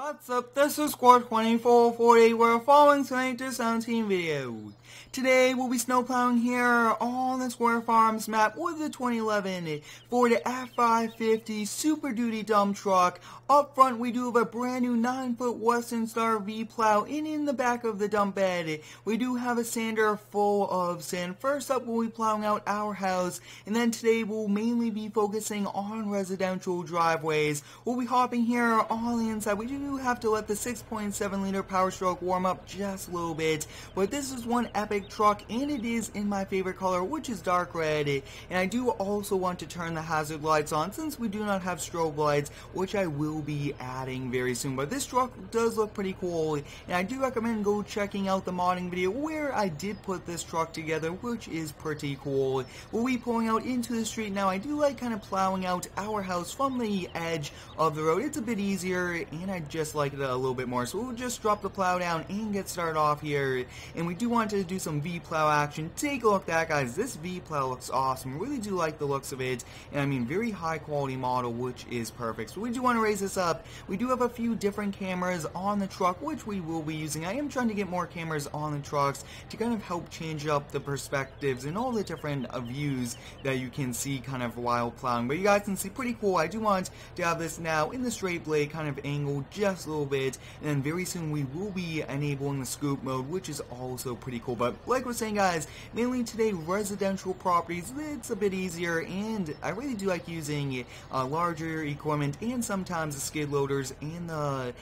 What's up, this is Squad 2448, we're following tonight to 17 video. Today we'll be snow plowing here on the Square Farms map with the 2011 Ford F550 Super Duty Dump Truck. Up front we do have a brand new 9-foot Western Star V plow, and in the back of the dump bed we do have a sander full of sand. First up we'll be plowing out our house, and then today we'll mainly be focusing on residential driveways. We'll be hopping here on the inside. We do have to let the 6.7 liter Power Stroke warm up just a little bit, but this is one epic truck and it is in my favorite color, which is dark red. And I do also want to turn the hazard lights on since we do not have strobe lights, which I will be adding very soon. But this truck does look pretty cool, and I do recommend go checking out the modding video where I did put this truck together, which is pretty cool. We'll be pulling out into the street now. I do like kind of plowing out our house from the edge of the road. It's a bit easier and I just like it a little bit more, so we'll just drop the plow down and get started off here. And we do want to do some V plow action. Take a look at that, guys. This V plow looks awesome. Really do like the looks of it, and I mean very high quality model, which is perfect. So we do want to raise this up. We do have a few different cameras on the truck which we will be using. I am trying to get more cameras on the trucks to kind of help change up the perspectives and all the different views that you can see kind of while plowing. But you guys can see pretty cool. I do want to have this now in the straight blade kind of angle just a little bit, and then very soon we will be enabling the scoop mode, which is also pretty cool. But like we're saying, guys, mainly today residential properties, it's a bit easier, and I really do like using larger equipment and sometimes the skid loaders and the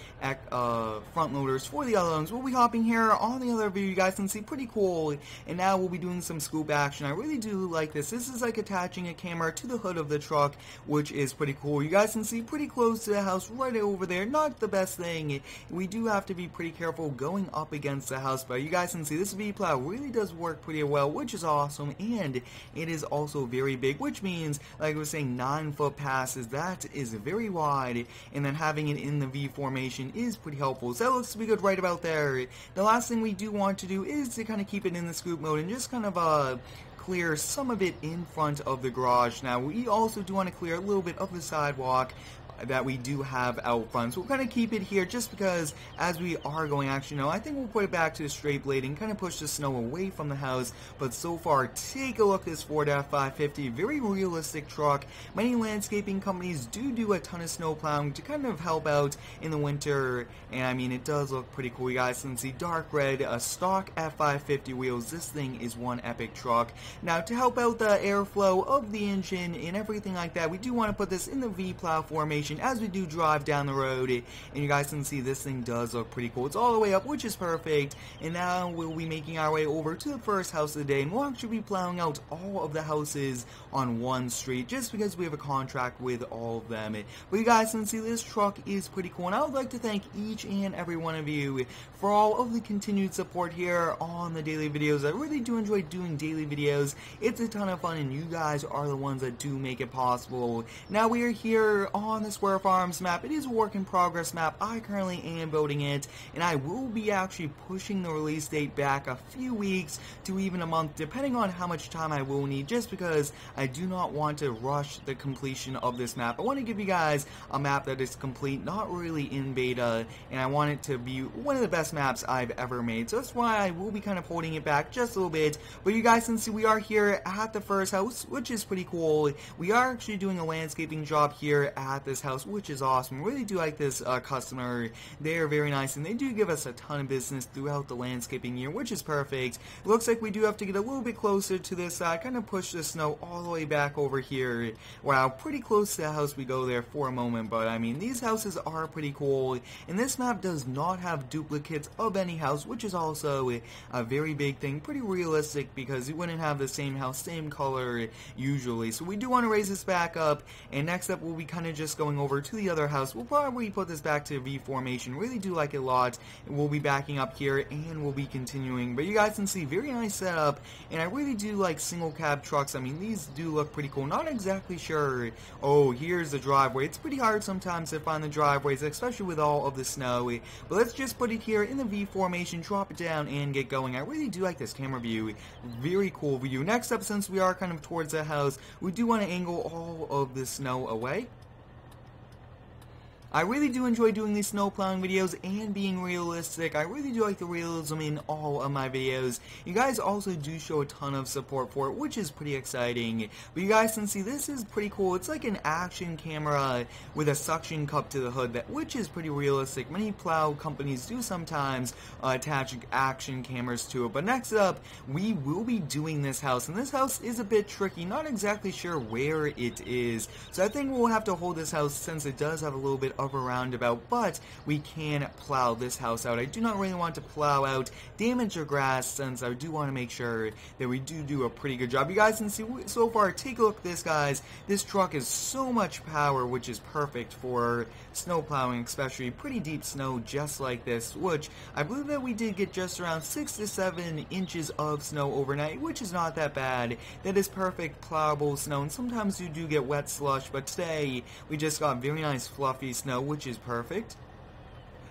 front loaders for the other ones. We'll be hopping here on the other view. You guys can see pretty cool, and now we'll be doing some scoop action. I really do like this. This is like attaching a camera to the hood of the truck, which is pretty cool. You guys can see pretty close to the house right over there. Not the best thing. We do have to be pretty careful going up against the house, but you guys can see this V plow really does work pretty well, which is awesome, and it is also very big, which means, like I was saying, 9-foot passes. That is very wide, and then having it in the V formation is pretty helpful. So that looks to be good right about there. The last thing we do want to do is to kind of keep it in the scoop mode and just kind of clear some of it in front of the garage. Now we also do want to clear a little bit of the sidewalk that we do have out front, so we'll kind of keep it here just because as we are going, actually no, I think we'll put it back to the straight blade and kind of push the snow away from the house. But so far, take a look at this Ford F550, very realistic truck. Many landscaping companies do a ton of snow plowing to kind of help out in the winter, and I mean it does look pretty cool. You guys can see dark red, stock F550 wheels. This thing is one epic truck. Now to help out the airflow of the engine and everything like that, we do want to put this in the V plow formation as we do drive down the road, and you guys can see this thing does look pretty cool. It's all the way up, which is perfect. And now we'll be making our way over to the first house of the day, and we'll actually be plowing out all of the houses on one street just because we have a contract with all of them. But you guys can see this truck is pretty cool, and I would like to thank each and every one of you for all of the continued support here on the daily videos. I really do enjoy doing daily videos. It's a ton of fun, and you guys are the ones that do make it possible. Now we are here on the Square Farms map. It is a work in progress map. I currently am building it, and I will be actually pushing the release date back a few weeks to even a month, depending on how much time I will need, just because I do not want to rush the completion of this map. I want to give you guys a map that is complete, not really in beta, and I want it to be one of the best maps I've ever made. So that's why I will be kind of holding it back just a little bit. But you guys can see we are here at the first house, which is pretty cool. We are actually doing a landscaping job here at this house, which is awesome. Really do like this customer. They are very nice, and they do give us a ton of business throughout the landscaping year, which is perfect. It looks like we do have to get a little bit closer to this side, kind of push the snow all the way back over here. Wow, pretty close to the house we go there for a moment, but I mean these houses are pretty cool, and this map does not have duplicates of any house, which is also a very big thing. Pretty realistic because you wouldn't have the same house, same color usually. So we do want to raise this back up, and next up we'll be kind of just going over to the other house. We'll probably put this back to V formation. Really do like it a lot. We'll be backing up here and we'll be continuing. But you guys can see very nice setup, and I really do like single cab trucks. I mean these do look pretty cool. Not exactly sure. Oh, here's the driveway. It's pretty hard sometimes to find the driveways, especially with all of the snow. But let's just put it here in the V formation, drop it down and get going. I really do like this camera view. Very cool view. Next up, since we are kind of towards the house, we do want to angle all of the snow away. I really do enjoy doing these snow plowing videos and being realistic. I really do like the realism in all of my videos. You guys also do show a ton of support for it, which is pretty exciting. But you guys can see this is pretty cool. It's like an action camera with a suction cup to the hood, which is pretty realistic. Many plow companies do sometimes attach action cameras to it. But next up, we will be doing this house. And this house is a bit tricky. Not exactly sure where it is. So I think we'll have to hold this house since it does have a little bit of a roundabout, but we can plow this house out. I do not really want to plow out damage the grass since I do want to make sure that we do a pretty good job. You guys can see so far, take a look at this, guys. This truck is so much power, which is perfect for snow plowing, especially pretty deep snow just like this, which I believe that we did get just around 6 to 7 inches of snow overnight, which is not that bad. That is perfect plowable snow, and sometimes you do get wet slush, but today we just got very nice fluffy snow, which is perfect.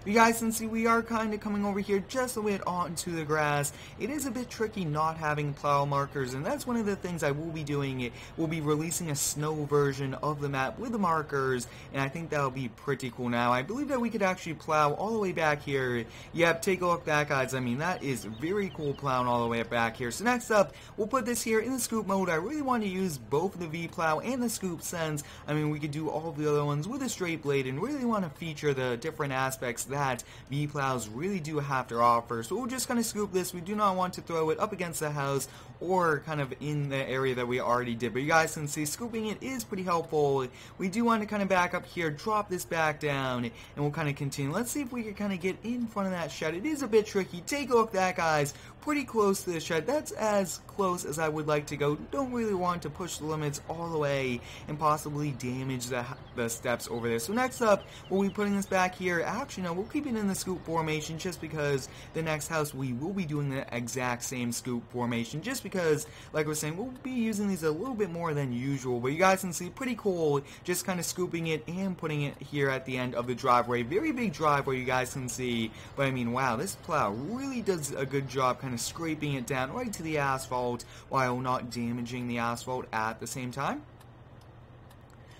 You guys can see we are kind of coming over here just a bit onto the grass. It is a bit tricky not having plow markers, and that's one of the things I will be doing. We'll be releasing a snow version of the map with the markers, and I think that'll be pretty cool. Now, I believe that we could actually plow all the way back here. Yep, take a look at that, guys. I mean, that is very cool plowing all the way back here. So next up, we'll put this here in the scoop mode. I really want to use both the V-plow and the scoop since, I mean, we could do all of the other ones with a straight blade and really want to feature the different aspects that V-plows really do have to offer. So we'll just kind of scoop this. We do not want to throw it up against the house or kind of in the area that we already did. But you guys can see scooping it is pretty helpful. We do want to kind of back up here, drop this back down, and we'll kind of continue. Let's see if we can kind of get in front of that shed. It is a bit tricky. Take a look at that, guys. Pretty close to the shed. That's as close as I would like to go. Don't really want to push the limits all the way and possibly damage the steps over there. So next up, we'll be putting this back here. Actually, no, we'll keep it in the scoop formation just because the next house we will be doing the exact same scoop formation just because, like I was saying, we'll be using these a little bit more than usual. But you guys can see, pretty cool, just kind of scooping it and putting it here at the end of the driveway. Very big driveway, you guys can see. But I mean, wow, this plow really does a good job kind of scraping it down right to the asphalt while not damaging the asphalt at the same time.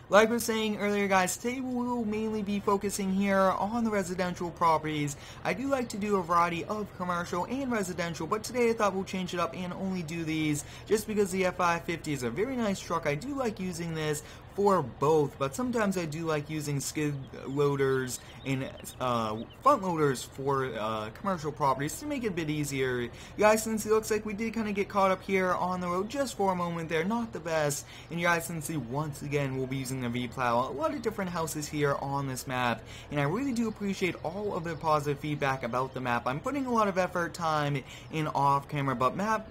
Like I was saying earlier, guys, today we will mainly be focusing here on the residential properties. I do like to do a variety of commercial and residential, but today I thought we'll change it up and only do these just because the F550 is a very nice truck. I do like using this for both, but sometimes I do like using skid loaders and front loaders for commercial properties to make it a bit easier. You guys can see, looks like we did kind of get caught up here on the road just for a moment there, not the best. And you guys can see, once again, we'll be using the V-plow. A lot of different houses here on this map, and I really do appreciate all of the positive feedback about the map. I'm putting a lot of effort, time in off camera, but map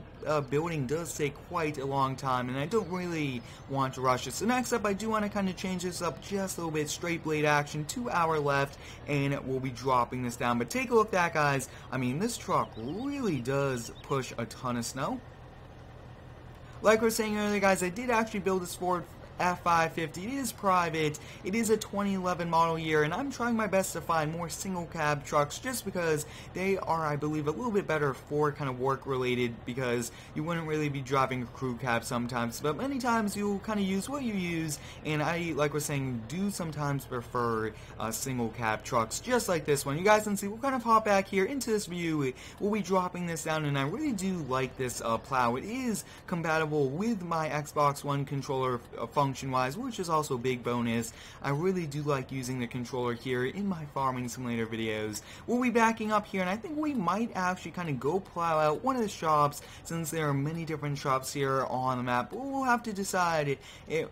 building does take quite a long time, and I don't really want to rush it. So next up, I do want to kind of change this up just a little bit. Straight blade action, 2 hour left, and we'll be dropping this down. But take a look at that, guys. I mean, this truck really does push a ton of snow. Like I was saying earlier, guys, I did actually build this Ford F550. It is private. It is a 2011 model year, and I'm trying my best to find more single cab trucks just because they are, I believe, a little bit better for kind of work related, because you wouldn't really be driving a crew cab sometimes, but many times you'll kind of use what you use, and I, like I was saying, do sometimes prefer single cab trucks just like this one. You guys can see we'll kind of hop back here into this view. We'll be dropping this down, and I really do like this plow. It is compatible with my Xbox One controller function-wise, which is also a big bonus. I really do like using the controller here in my farming simulator videos. We'll be backing up here, and I think we might actually kind of go plow out one of the shops, since there are many different shops here on the map. We'll have to decide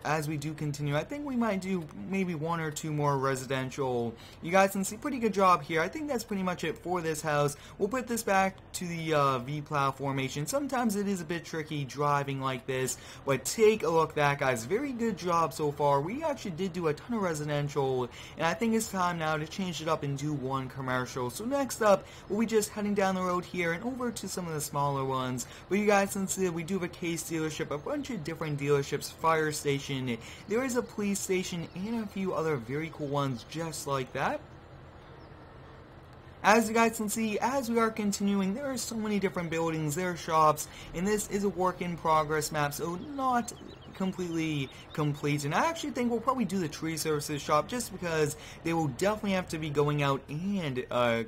as we do continue. I think we might do maybe 1 or 2 more residential. You guys can see, pretty good job here. I think that's pretty much it for this house. We'll put this back to the V-plow formation. Sometimes it is a bit tricky driving like this, but take a look at that, guys. Very good job so far. We actually did do a ton of residential, and I think it's time now to change it up and do 1 commercial. So next up, we'll be just heading down the road here and over to some of the smaller ones. But you guys can see that we do have a Case dealership, a bunch of different dealerships, fire station, there is a police station, and a few other very cool ones just like that. As you guys can see, as we are continuing, there are so many different buildings, there are shops, and this is a work in progress map, so not completely complete. And I actually think we'll probably do the tree services shop just because they will definitely have to be going out and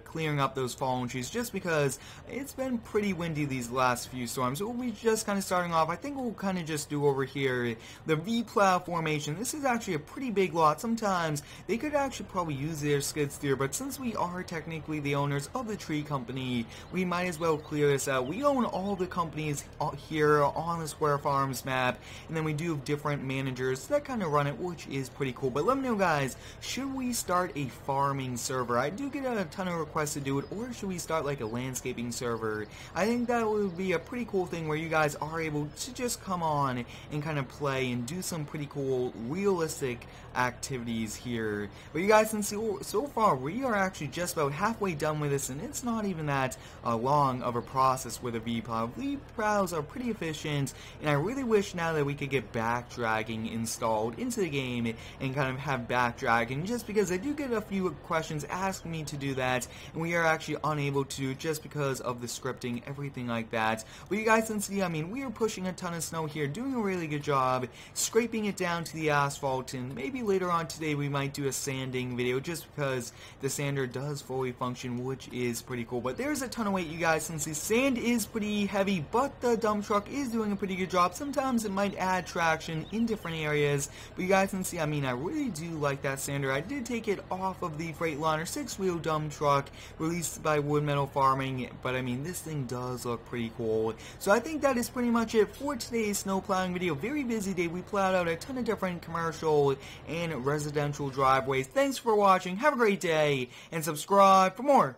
clearing up those fallen trees, just because it's been pretty windy these last few storms. So we'll be just kind of starting off. I think we'll kind of just do over here the V-plow formation. This is actually a pretty big lot. Sometimes they could actually probably use their skid steer, but since we are technically the owners of the tree company, we might as well clear this out. We own all the companies here on the Square Farms map, and then we do have different managers that kind of run it, which is pretty cool. But let me know, guys, should we start a farming server? I do get a ton of requests to do it, or should we start like a landscaping server? I think that would be a pretty cool thing where you guys are able to just come on and kind of play and do some pretty cool realistic activities here. But you guys can see, so far we are actually just about halfway done with this, and it's not even that long of a process with a V-plow. V-plows are pretty efficient, and I really wish now that we could get backdragging installed into the game and kind of have backdragging, just because I do get a few questions asking me to do that, and we are actually unable to just because of the scripting, everything like that. But you guys can see, I mean, we are pushing a ton of snow here, doing a really good job, scraping it down to the asphalt, and maybe later on today we might do a sanding video just because the sander does fully function, which is pretty cool. But there's a ton of weight, you guys can see. Sand is pretty heavy, but the dump truck is doing a pretty good job. Sometimes it might add traction in different areas, but you guys can see, I mean, I really do like that sander. I did take it off of the Freightliner 6-wheel dump truck released by Wood Metal Farming, but I mean, this thing does look pretty cool. So I think that is pretty much it for today's snow plowing video. Very busy day. We plowed out a ton of different commercial and residential driveways. Thanks for watching. Have a great day, and subscribe for more.